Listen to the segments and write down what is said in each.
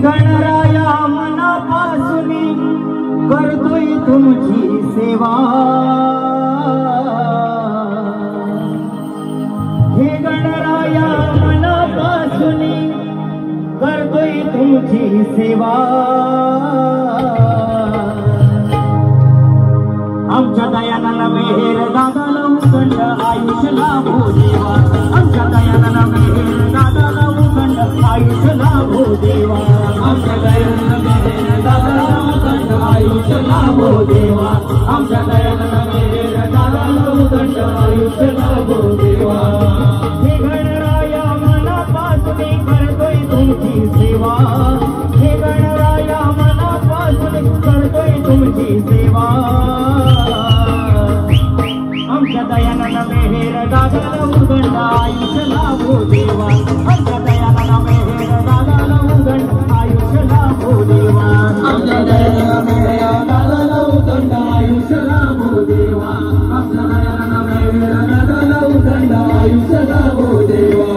गणराया मनापासून करतोय तुमची सेवा। हे गणराया मनापासून करतोय तुमची सेवा। आमच्या दयानंद मेहर दादाला उदंड आयुष्य लाभो देवा। आमच्या दयानंद मेहर दादाला उदंड आयुष्य लाभो देवा। आमच्या दयानंद मेहर दादाला उदंड आयुष्य लाभो देवा। आमच्या दयानंद मेहर दादाला उदंड आयुष्य लाभो देवा। हे गणराया मनापासून करतोय तुमची सेवा। हे गणराया मनापासून करतोय तुमची सेवा। आमच्या दयानंद मेहर दादाला उदंड आयुष्य लाभो देवा। आमच्या दयानंद मेहर दादाला उदंड आयुष्य लाभो देवा। आमच्या दयानंद मेहर दादाला उदंड आयुष्य लाभो देवा। आमच्या दयानंद मेहर दादाला उदंड आयुष्य लाभो देवा।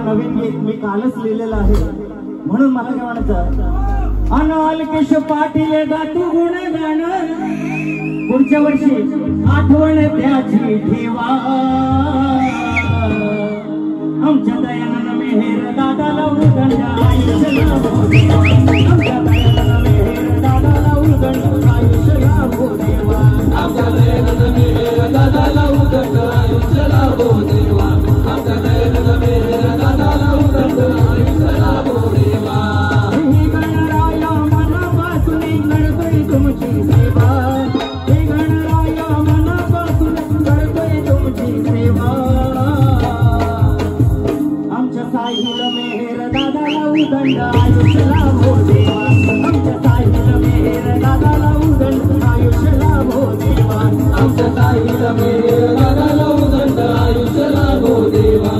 नवीन गीत मी कालच लिहिलेलं आहे म्हणून मला काय म्हणायचं अनालकेश पाटील गातू गुण गाणं पुढच्या वर्षी आठवण त्याची ठेवा। आमच्या दयानंद मेहर दादाला उदंड आयुष्य लाभो देवा। आमच्या दयानंद मेहर दादाला उदंड आयुष्य लाभो देवा। आमच्या दयानंद मेहर दादाला उदंड आयुष्य लाभो देवा। आमच्या दयानंद मेहर दादाला उदंड आयुष्य लाभो देवा। हे गणराया मनापासून करतोय तुमची सेवा। हे गणराया मनापासून करतोय तुमची सेवा। आमच्या साहिल मेहर दादाला उदंड आयुष्य लाभो देवा। आमच्या साहिल मेहर दादाला उदंड आयुष्य लाभो देवा। आमच्या साहिल मेहर दादाला उदंड आयुष्य लाभो देवा।